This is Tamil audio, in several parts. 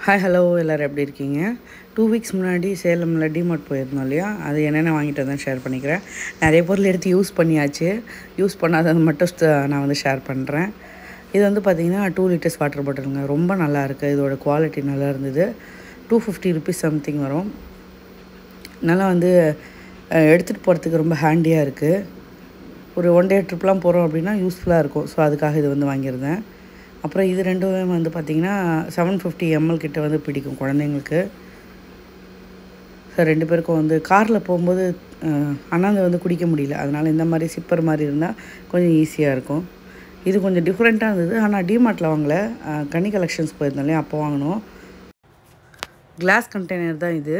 ஹாய் ஹலோ எல்லோரும் எப்படி இருக்கீங்க? 2 வீக்ஸ் முன்னாடி சேலமில் டிமார்ட் போயிருந்தோம் இல்லையா, அது என்னென்ன வாங்கிட்டு வந்தேன் ஷேர் பண்ணிக்கிறேன். நிறைய பொருள் எடுத்து யூஸ் பண்ணியாச்சு. யூஸ் பண்ணாதது மட்டும் நான் வந்து ஷேர் பண்ணுறேன். இது வந்து பார்த்திங்கன்னா 2 லிட்டர்ஸ் வாட்டர் பாட்டிலுங்க. ரொம்ப நல்லா இருக்குது. இதோட குவாலிட்டி நல்லா இருந்தது. 250 ருபீஸ் சம்திங் வரும். நல்லா வந்து எடுத்துகிட்டு போகிறதுக்கு ரொம்ப ஹேண்டியாக இருக்குது. ஒரு 1 டே ட்ரிப்லாம் போகிறோம் அப்படின்னா யூஸ்ஃபுல்லாக இருக்கும். ஸோ அதுக்காக இது வந்து வாங்கியிருந்தேன். அப்புறம் இது ரெண்டுமே வந்து பார்த்திங்கன்னா 750 ml கிட்ட வந்து பிடிக்கும் குழந்தைங்களுக்கு. ஸோ 2 பேருக்கும் வந்து காரில் போகும்போது அண்ணாந்து வந்து குடிக்க முடியல. அதனால் இந்த மாதிரி சிப்பர் மாதிரி இருந்தால் கொஞ்சம் ஈஸியாக இருக்கும். இது கொஞ்சம் டிஃப்ரெண்ட்டாக இருந்தது. ஆனால் டிமார்ட்டில் வாங்கலை, கனி கலெக்ஷன்ஸ் போயிருந்தோம் இல்லையா, அப்போ வாங்கினோம். கிளாஸ் கண்டெய்னர் தான் இது.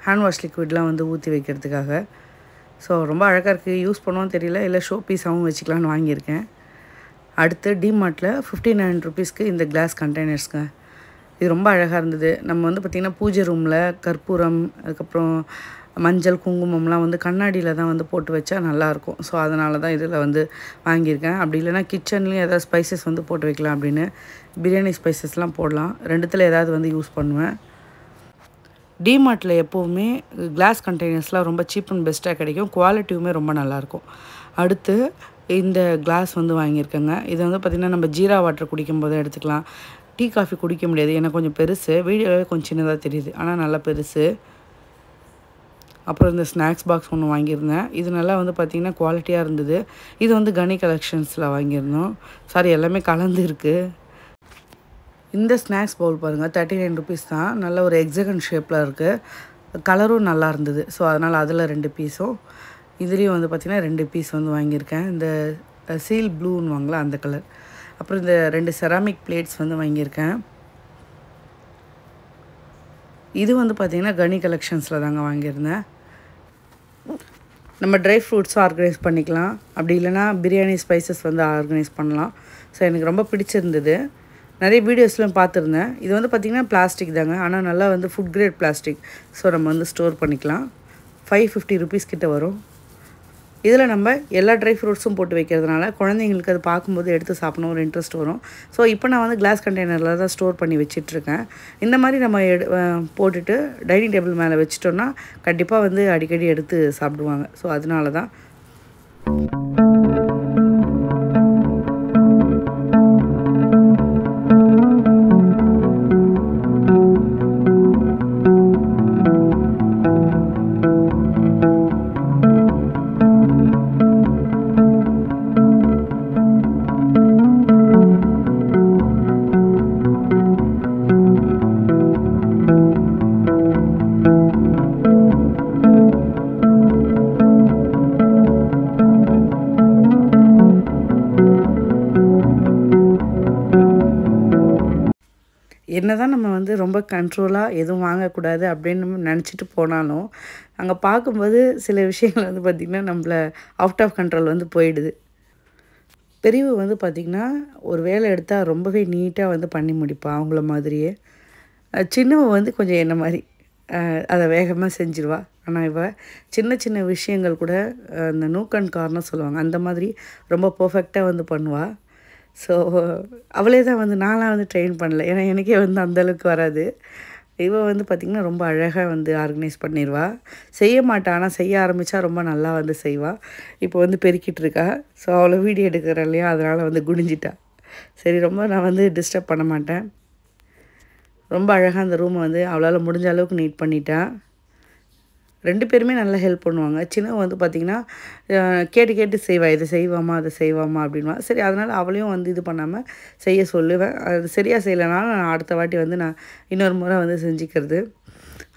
ஹேண்ட் வாஷ் லிக்விட்லாம் வந்து ஊற்றி வைக்கிறதுக்காக. ஸோ ரொம்ப அழகாக இருக்குது. யூஸ் பண்ணுவோன்னு தெரியல, இல்லை ஷோ பீஸாகவும் வச்சுக்கலான்னு வாங்கியிருக்கேன். அடுத்து டிமார்ட்டில் 59 ருபீஸ்க்கு இந்த கிளாஸ் கண்டெய்னர்ஸ்ங்க. இது ரொம்ப அழகாக இருந்தது. நம்ம வந்து பார்த்திங்கன்னா பூஜை ரூமில் கற்பூரம், அதுக்கப்புறம் மஞ்சள், குங்குமம்லாம் வந்து கண்ணாடியில் தான் வந்து போட்டு வச்சா நல்லாயிருக்கும். ஸோ அதனால தான் இதில் வந்து வாங்கியிருக்கேன். அப்படி இல்லைனா கிச்சன்லேயும் ஏதாவது ஸ்பைசஸ் வந்து போட்டு வைக்கலாம் அப்படின்னு, பிரியாணி ஸ்பைசஸ்லாம் போடலாம். ரெண்டுத்தில் ஏதாவது வந்து யூஸ் பண்ணுவேன். டிமார்ட்டில் எப்போவுமே கிளாஸ் கண்டெய்னர்ஸ்லாம் ரொம்ப சீப் அண்ட் பெஸ்ட்டாக கிடைக்கும். குவாலிட்டியுமே ரொம்ப நல்லாயிருக்கும். அடுத்து இந்த கிளாஸ் வந்து வாங்கியிருக்கேங்க. இது வந்து பார்த்திங்கன்னா நம்ம ஜீரா வாட்டர் குடிக்கும்போது எடுத்துக்கலாம். டீ காஃபி குடிக்க முடியாது, ஏன்னா கொஞ்சம் பெருசு. வீடியோவே கொஞ்சம் சின்னதாக தெரியுது, ஆனால் நல்லா பெருசு. அப்புறம் இந்த ஸ்நாக்ஸ் பாக்ஸ் ஒன்று வாங்கியிருந்தேன். இது நல்லா வந்து பார்த்திங்கன்னா குவாலிட்டியாக இருந்தது. இது வந்து கனி கலெக்ஷன்ஸில் வாங்கியிருந்தோம். சாரி, எல்லாமே கலந்து இருக்குது. இந்த ஸ்நாக்ஸ் பவுல் பாருங்கள், 39 ருபீஸ் தான். நல்ல ஒரு எக்ஸகன் ஷேப்பில் இருக்குது. கலரும் நல்லா இருந்தது. ஸோ அதனால் அதில் 2 பீஸும், இதுலேயும் வந்து பார்த்திங்கன்னா 2 பீஸ் வந்து வாங்கியிருக்கேன். இந்த சீல் ப்ளூன்னு வாங்கலாம், அந்த கலர். அப்புறம் இந்த 2 செராமிக் பிளேட்ஸ் வந்து வாங்கியிருக்கேன். இது வந்து பார்த்திங்கன்னா கனி கலெக்ஷன்ஸில் தாங்க வாங்கியிருந்தேன். நம்ம ட்ரை ஃப்ரூட்ஸும் ஆர்கனைஸ் பண்ணிக்கலாம். அப்படி இல்லைனா பிரியாணி ஸ்பைசஸ் வந்து ஆர்கனைஸ் பண்ணலாம். ஸோ எனக்கு ரொம்ப பிடிச்சிருந்தது. நிறைய வீடியோஸ்லாம் பார்த்துருந்தேன். இது வந்து பார்த்திங்கன்னா பிளாஸ்டிக் தாங்க, ஆனால் நல்லா வந்து ஃபுட் கிரேட் பிளாஸ்டிக். ஸோ நம்ம வந்து ஸ்டோர் பண்ணிக்கலாம். 550 ருபீஸ் கிட்ட வரும். இதில் நம்ம எல்லா ட்ரை ஃப்ரூட்ஸும் போட்டு வைக்கிறதுனால குழந்தைங்களுக்கு அது பார்க்கும்போது எடுத்து சாப்பிடணும் ஒரு இன்ட்ரெஸ்ட் வரும். ஸோ இப்போ நான் வந்து கிளாஸ் கண்டெய்னரில் தான் ஸ்டோர் பண்ணி வச்சிட்ருக்கேன். இந்த மாதிரி நம்ம போட்டுட்டு டைனிங் டேபிள் மேலே வச்சிட்டோன்னா கண்டிப்பாக வந்து அடிக்கடி எடுத்து சாப்பிடுவாங்க. ஸோ அதனால தான். என்ன தான் நம்ம வந்து ரொம்ப கண்ட்ரோலாக எதுவும் வாங்கக்கூடாது அப்படின்னு நினச்சிட்டு போனாலும், அங்கே பார்க்கும்போது சில விஷயங்கள் வந்து பார்த்திங்கன்னா நம்மளை அவுட் ஆஃப் கண்ட்ரோல் வந்து போயிடுது. பெரியவ வந்து பார்த்திங்கன்னா ஒரு வேலை எடுத்தால் ரொம்பவே நீட்டாக வந்து பண்ணி முடிப்பா அவங்கள மாதிரியே. சின்னவ வந்து கொஞ்சம் என்ன மாதிரி அதை வேகமாக செஞ்சிருவா. ஆனால் இவ சின்ன சின்ன விஷயங்கள் கூட அந்த நூக்கன் கார்னு சொல்லுவாங்க, அந்த மாதிரி ரொம்ப பர்ஃபெக்டாக வந்து பண்ணுவாள். ஸோ அவளே தான் வந்து நான்லாம் வந்து ட்ரெயின் பண்ணல, ஏன்னா எனக்கே வந்து அந்தளவுக்கு வராது. இவள் வந்து பார்த்திங்கன்னா ரொம்ப அழகாக வந்து ஆர்கனைஸ் பண்ணிடுவா. செய்ய மாட்டா, ஆனால் செய்ய ஆரம்பித்தா ரொம்ப நல்லா வந்து செய்வாள். இப்போ வந்து பெருக்கிட்டு இருக்கா. ஸோ அவளை வீடியோ எடுக்கிறேன் இல்லையா, அதனால் வந்து குனிஞ்சிட்டா. சரி, ரொம்ப நான் வந்து டிஸ்டர்ப் பண்ண மாட்டேன். ரொம்ப அழகாக அந்த ரூமை வந்து அவளால் முடிஞ்ச அளவுக்கு நீட் பண்ணிட்டா. 2 பேருமே நல்லா ஹெல்ப் பண்ணுவாங்க. சின்னவ வந்து பார்த்திங்கன்னா கேட்டு கேட்டு செய்வாள், இதை செய்வாமா அதை செய்வாமா அப்படின்வா. சரி, அதனால் அவளையும் வந்து இது பண்ணாமல் செய்ய சொல்லுவேன். அது சரியாக செய்யலைனாலும் நான் அடுத்த வாட்டி வந்து நான் இன்னொரு முறை வந்து செஞ்சுக்கிறது.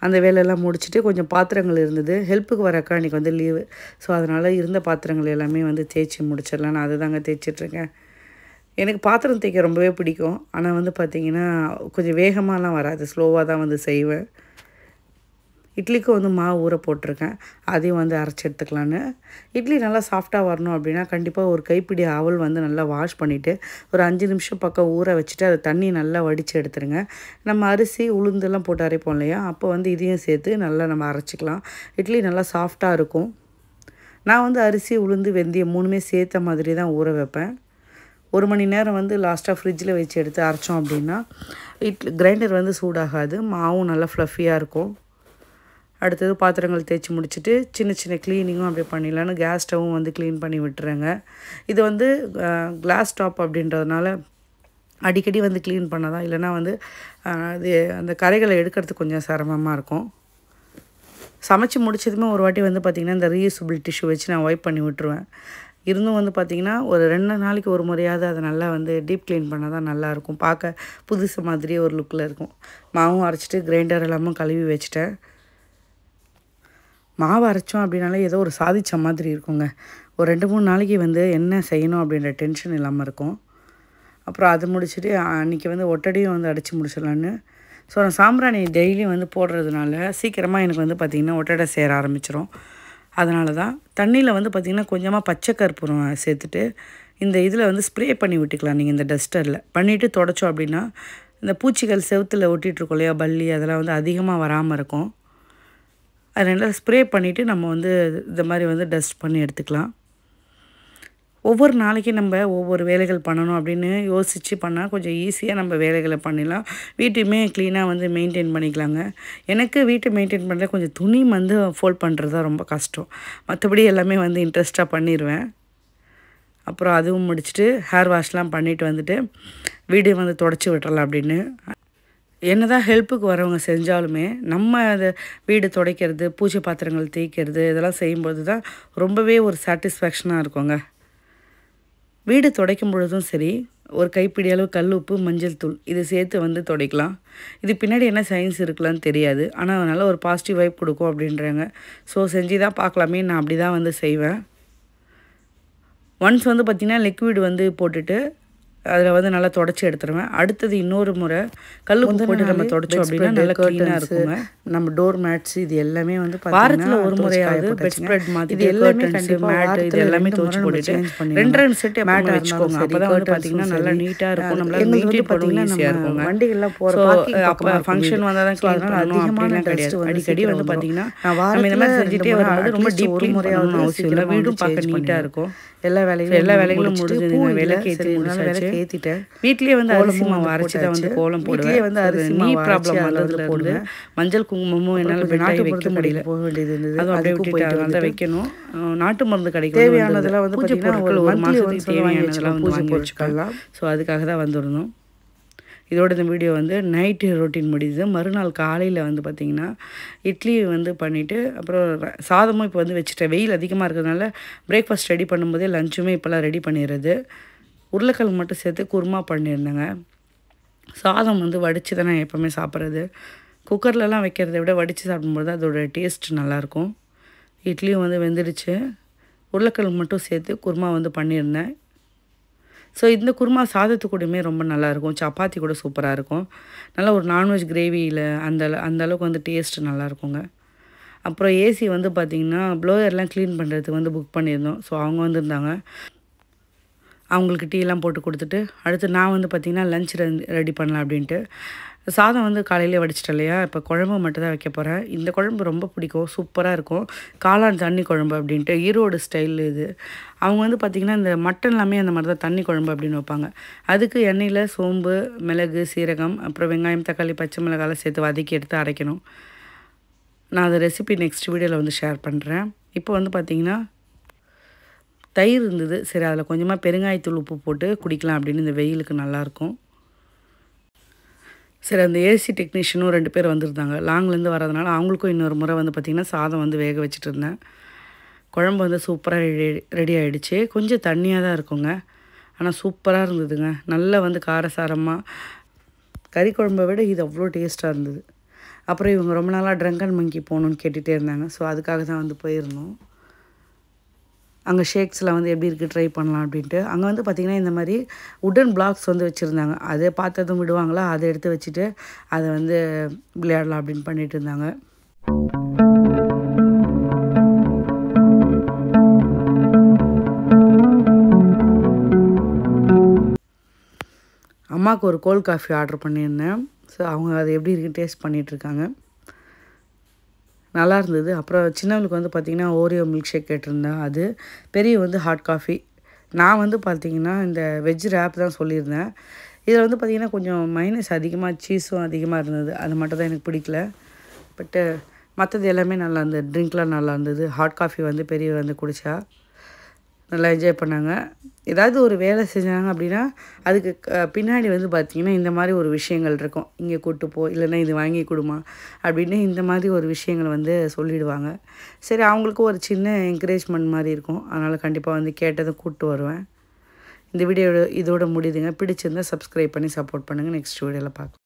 அந்த வேலையெல்லாம் முடிச்சுட்டு கொஞ்சம் பாத்திரங்கள் இருந்தது. ஹெல்ப்புக்கு வர அக்கா இன்றைக்கி வந்து லீவு. ஸோ அதனால் இருந்த பாத்திரங்கள் எல்லாமே வந்து தேய்ச்சி முடிச்சிடலாம். நான் அதை தாங்க தேய்ச்சிட்ருக்கேன். எனக்கு பாத்திரம் தேய்க்க ரொம்பவே பிடிக்கும். ஆனால் வந்து பார்த்திங்கன்னா கொஞ்சம் வேகமாகலாம் வராது, ஸ்லோவாக தான் வந்து செய்வேன். இட்லிக்கும் வந்து மாவு ஊற போட்டிருக்கேன், அதையும் வந்து அரைச்சி எடுத்துக்கலான்னு. இட்லி நல்லா சாஃப்டாக வரணும் அப்படின்னா கண்டிப்பாக ஒரு கைப்பிடி அவல் வந்து நல்லா வாஷ் பண்ணிவிட்டு ஒரு 5 நிமிஷம் பக்கம் ஊற வச்சுட்டு அதை தண்ணி நல்லா வடித்து எடுத்துருங்க. நம்ம அரிசி உளுந்தெல்லாம் போட்டு அரைப்போம் இல்லையா, அப்போ வந்து இதையும் சேர்த்து நல்லா நம்ம அரைச்சிக்கலாம். இட்லி நல்லா சாஃப்டாக இருக்கும். நான் வந்து அரிசி, உளுந்து, வெந்தயம் 3மே சேர்த்த மாதிரி தான் ஊற வைப்பேன். 1 மணி நேரம் வந்து லாஸ்ட்டாக ஃப்ரிட்ஜில் வச்சு எடுத்து அரைச்சோம் அப்படின்னா கிரைண்டர் வந்து சூடாகாது, மாவும் நல்லா ஃப்ளஃபியாக இருக்கும். அடுத்தது பாத்திரங்கள் தேய்ச்சி முடிச்சுட்டு சின்ன சின்ன க்ளீனிங்கும் அப்படியே பண்ணிடலான்னு கேஸ் ஸ்டவ்வும் வந்து க்ளீன் பண்ணி விட்டுறேங்க. இது வந்து கிளாஸ் டாப் அப்படின்றதுனால அடிக்கடி வந்து க்ளீன் பண்ணாதான், இல்லைனா வந்து அது அந்த கரைகளை எடுக்கிறதுக்கு கொஞ்சம் சிரமமாக இருக்கும். சமைச்சு முடிச்சதுமே ஒரு வாட்டி வந்து பார்த்திங்கன்னா இந்த ரீயூசபிள் டிஷ்யூ வச்சு நான் வைப் பண்ணி விட்டுருவேன். இருந்தும் வந்து பார்த்திங்கன்னா ஒரு 2 நாளைக்கு ஒரு முறையாவது அதை நல்லா வந்து டீப் க்ளீன் பண்ணால் தான் நல்லாயிருக்கும். பார்க்க புதுசு மாதிரியே ஒரு லுக்கில் இருக்கும். மாவும் அரைச்சிட்டு கிரைண்டர் எல்லாமே கழுவி வச்சுட்டேன். மாவு அரைச்சோம் அப்படின்னாலே ஏதோ ஒரு சாதிச்ச மாதிரி இருக்குங்க. ஒரு 2-3 நாளைக்கு வந்து என்ன செய்யணும் அப்படின்ற டென்ஷன் இல்லாமல் இருக்கும். அப்புறம் அது முடிச்சுட்டு அன்றைக்கி வந்து ஒட்டடையும் வந்து அடித்து முடிச்சிடலான்னு. ஸோ நான் சாம்பிராணி டெய்லியும் வந்து போடுறதுனால சீக்கிரமாக எனக்கு வந்து பார்த்திங்கன்னா ஒட்டடை சேர ஆரம்பிச்சிடும். அதனால தான் தண்ணியில் வந்து பார்த்திங்கன்னா கொஞ்சமாக பச்சை கற்பூரம் சேர்த்துட்டு இந்த இதில் வந்து ஸ்ப்ரே பண்ணி விட்டுக்கலாம். நீங்கள் இந்த டஸ்டரில் பண்ணிவிட்டு தொடச்சோம் அப்படின்னா இந்த பூச்சிகள் செவுத்தில் ஒட்டிகிட்ருக்கோம் இல்லையா, பல்லி, அதெல்லாம் வந்து அதிகமாக வராமல் இருக்கும். அதனால் ஸ்ப்ரே பண்ணிவிட்டு நம்ம வந்து இந்த மாதிரி வந்து டஸ்ட் பண்ணி எடுத்துக்கலாம். ஒவ்வொரு நாளைக்கு நம்ம ஒவ்வொரு வேலைகள் பண்ணணும் அப்படின்னு யோசித்து பண்ணால் கொஞ்சம் ஈஸியாக நம்ம வேலைகளை பண்ணிடலாம். வீட்டையுமே க்ளீனாக வந்து மெயின்டைன் பண்ணிக்கலாங்க. எனக்கு வீட்டை மெயின்டைன் பண்ணுற கொஞ்சம் துணி வந்து ஃபோல்ட் பண்ணுறது தான் ரொம்ப கஷ்டம். மற்றபடி எல்லாமே வந்து இன்ட்ரெஸ்ட்டாக பண்ணிடுவேன். அப்புறம் அதுவும் முடிச்சுட்டு ஹேர் வாஷ்லாம் பண்ணிவிட்டு வந்துட்டு வீடு வந்து தொடச்சி விட்டுறலாம் அப்படின்னு. என்னதான் ஹெல்ப்புக்கு வரவங்க செஞ்சாலுமே நம்ம அதை வீடு துடைக்கிறது, பூஜை பாத்திரங்கள் தேய்க்கிறது இதெல்லாம் செய்யும்போது தான் ரொம்பவே ஒரு சாட்டிஸ்ஃபேக்ஷனாக இருக்குங்க. வீடு துடைக்கும் பொழுதும் சரி, ஒரு கைப்பிடி அளவு கல் உப்பு, மஞ்சள் தூள் இது சேர்த்து வந்து துடைக்கலாம். இது பின்னாடி என்ன சயின்ஸ் இருக்கலான்னு தெரியாது. ஆனால் நல்ல ஒரு பாசிட்டிவ் வைப் கொடுக்கும் அப்படின்றாங்க. ஸோ செஞ்சு தான் பார்க்கலாமே, நான் அப்படி தான் வந்து செய்வேன். ஒன்ஸ் வந்து பார்த்திங்கன்னா லிக்விட் வந்து போட்டுட்டு அதில் வந்து நல்லா தொடச்சி எடுத்துருவேன். அடுத்தது இன்னொரு முறை கல் உப்பு போட்டு நம்ம தொடச்சோம் அப்படின்னா நல்லா க்ளீனாக இருக்குங்க. நம்ம டோர் மேட்ஸ் இது எல்லாமே வந்து வாரத்தில் ஒரு முறையாவது பெட் ஸ்ப்ரெட் மாதிரி இது எல்லாமே கண்டிப்பாக மேட் இது எல்லாமே துவைச்சி போட்டுட்டு 2 செட் மேட் வச்சுக்கோங்க. அப்போ தான் வந்து பார்த்திங்கன்னா நல்லா நீட்டாக இருக்கும். நம்மளால மெயின்டைன் பண்ணவும் ஈஸியாக இருக்குங்க. வண்டிகள்லாம் போகிற அப்போ ஃபங்க்ஷன் வந்தால் தான் க்ளீன் பண்ணணும் அப்படின்லாம் கிடையாது. அடிக்கடி வந்து பார்த்திங்கன்னா நம்ம இந்த மாதிரி செஞ்சுட்டே வரும்போது ரொம்ப டீப் க்ளீன் பண்ணணும்னு அவசியம் இல்லை. வீடும் பார்க்க நீட்டாக இருக்கும். எல்லா வேலைகளும் முடிஞ்சதுங்க. விளக்கு ஏற்றிட்டேன். வீட்லேயே வந்து அரிசி மாவு அரைச்சி தான் வந்து கோலம் போடுவேன். வந்து அரிசி நீ ப்ராப்ளம் வந்ததுல இருந்து மஞ்சள் குங்குமமும் என்னால் நாட்டு வைக்க முடியல, போக வேண்டியது இருந்தது. அதுவும் அப்படியே விட்டுட்டு அதனால தான் வைக்கணும். நாட்டு மருந்து கிடைக்கும். தேவையானதெல்லாம் வந்து பார்த்திங்கன்னா ஒரு மாதத்துக்கு தேவையானதெல்லாம் வந்து வாங்கி வச்சுக்கலாம். ஸோ அதுக்காக தான் வந்துடணும். இதோட இந்த வீடியோ வந்து நைட்டு ரொட்டீன் முடியுது. மறுநாள் காலையில் வந்து பார்த்திங்கன்னா இட்லி வந்து பண்ணிவிட்டு அப்புறம் சாதமும் இப்போ வந்து வச்சுட்டேன். வெயில் அதிகமாக இருக்கிறதுனால பிரேக்ஃபாஸ்ட் ரெடி பண்ணும்போதே லஞ்சுமே இப்போல்லாம் ரெடி பண்ணிடுறது. உருளைக்கிழங்கு மட்டும் சேர்த்து குருமா பண்ணியிருந்தேங்க. சாதம் வந்து வடித்து தான் நான் எப்போவுமே சாப்பிட்றது. குக்கர்லலாம் வைக்கிறத விட வடித்து சாப்பிடும்போது அதோட டேஸ்ட் நல்லாயிருக்கும். இட்லியும் வந்து வெந்துடுச்சு. உருளைக்கிழங்கு மட்டும் சேர்த்து குருமா வந்து பண்ணியிருந்தேன். ஸோ இந்த குருமா சாதத்துக்கூடயுமே ரொம்ப நல்லாயிருக்கும். சப்பாத்தி கூட சூப்பராக இருக்கும். நல்லா ஒரு நான்வெஜ் கிரேவியில் அந்த அளவுக்கு வந்து டேஸ்ட்டு நல்லாயிருக்குங்க. அப்புறம் ஏசி வந்து பார்த்திங்கன்னா ப்ளோயர்லாம் க்ளீன் பண்ணுறதுக்கு வந்து புக் பண்ணியிருந்தோம். ஸோ அவங்க வந்திருந்தாங்க. அவங்களுக்கு டீலாம் போட்டு கொடுத்துட்டு அடுத்து நான் வந்து பார்த்திங்கன்னா லஞ்ச் ரெடி பண்ணலாம் அப்படின்ட்டு சாதம் வந்து காலையிலே வடிச்சிட்டேன் இல்லையா. இப்போ குழம்பு மட்டும் தான் வைக்க போகிறேன். இந்த குழம்பு ரொம்ப பிடிக்கும், சூப்பராக இருக்கும். காளான் தண்ணி குழம்பு அப்படின்ட்டு ஈரோடு ஸ்டைல் இது. அவங்க வந்து பார்த்திங்கன்னா இந்த மட்டன் எல்லாமே அந்த மாதிரி தான் தண்ணி குழம்பு அப்படின்னு வைப்பாங்க. அதுக்கு எண்ணெயில் சோம்பு, மிளகு, சீரகம், அப்புறம் வெங்காயம், தக்காளி, பச்சை மிளகாலாம் சேர்த்து வதக்கி எடுத்து அரைக்கணும். நான் அந்த ரெசிபி நெக்ஸ்ட் வீடியோவில் வந்து ஷேர் பண்ணுறேன். இப்போ வந்து பார்த்திங்கன்னா தயிர் இருந்தது. சரி அதில் கொஞ்சமாக பெருங்காயத்தூள் உப்பு போட்டு குடிக்கலாம் அப்படின்னு இந்த வெயிலுக்கு நல்லாயிருக்கும். சரி அந்த ஏசி டெக்னீஷியனும் 2 பேர் வந்திருந்தாங்க. லாங்லேருந்து வரதுனால அவங்களுக்கும் இன்னொரு முறை வந்து பார்த்திங்கன்னா சாதம் வந்து வேக வச்சுட்டு இருந்தேன். குழம்பு வந்து சூப்பராக ரெடி ஆகிடுச்சு. கொஞ்சம் தண்ணியாக தான் இருக்குங்க, ஆனால் சூப்பராக இருந்ததுங்க. நல்லா வந்து காரசாரமாக கறி குழம்பை விட இது அவ்வளோ டேஸ்ட்டாக இருந்தது. அப்புறம் இவங்க ரொம்ப நாளாக ட்ரங்கன் மங்கி போகணுன்னு கேட்டுகிட்டே இருந்தாங்க. ஸோ அதுக்காக தான் வந்து போயிருந்தோம். அங்கே ஷேக்ஸ்லாம் வந்து எப்படி இருக்குது ட்ரை பண்ணலாம் அப்படின்ட்டு. அங்கே வந்து பார்த்திங்கன்னா இந்த மாதிரி உட்டன் பிளாக்ஸ் வந்து வச்சுருந்தாங்க. அதை பார்த்ததும் விடுவாங்களா, அதை எடுத்து வச்சுட்டு அதை வந்து விளையாடலாம் அப்படின்னு பண்ணிகிட்டு இருந்தாங்க. அம்மாவுக்கு ஒரு கோல்ட் காஃபி ஆர்டர் பண்ணியிருந்தேன். ஸோ அவங்க அதை எப்படி இருக்குது டேஸ்ட் பண்ணிகிட்ருக்காங்க. நல்லா இருந்தது. அப்புறம் சின்னவளுக்கு வந்து பார்த்திங்கன்னா ஓரியோ மில்க் ஷேக் கேட்டிருந்தேன். அது பெரிய வந்து ஹாட் காஃபி. நான் வந்து பார்த்திங்கன்னா இந்த வெஜ் ரேப் தான் சொல்லியிருந்தேன். இதில் வந்து பார்த்திங்கன்னா கொஞ்சம் மைனஸ் அதிகமாக சீஸும் அதிகமாக இருந்தது. அது மட்டும் தான் எனக்கு பிடிக்கல. பட்டு மற்றது எல்லாமே நல்லா இருந்தது. ட்ரிங்க்லாம் நல்லா இருந்தது. ஹாட் காஃபி வந்து பெரியவர் வந்து குடித்தா நல்லா என்ஜாய் பண்ணாங்க. ஏதாவது ஒரு வேலை செஞ்சாங்க அப்படின்னா அதுக்கு பின்னாடி வந்து பார்த்திங்கன்னா இந்த மாதிரி ஒரு விஷயங்கள் இருக்கும். இங்கே கூப்பிட்டு போ, இல்லைன்னா இது வாங்கி கொடுமா அப்படின்னு இந்த மாதிரி ஒரு விஷயங்கள் வந்து சொல்லிவிடுவாங்க. சரி, அவங்களுக்கும் ஒரு சின்ன என்கரேஜ்மெண்ட் மாதிரி இருக்கும். அதனால் கண்டிப்பாக வந்து கேட்டதும் கூப்பிட்டு வருவேன். இந்த வீடியோ இதோட முடியுதுங்க. பிடிச்சிருந்தால் சப்ஸ்கிரைப் பண்ணி சப்போர்ட் பண்ணுங்கள். நெக்ஸ்ட் வீடியோவில் பார்க்கலாம்.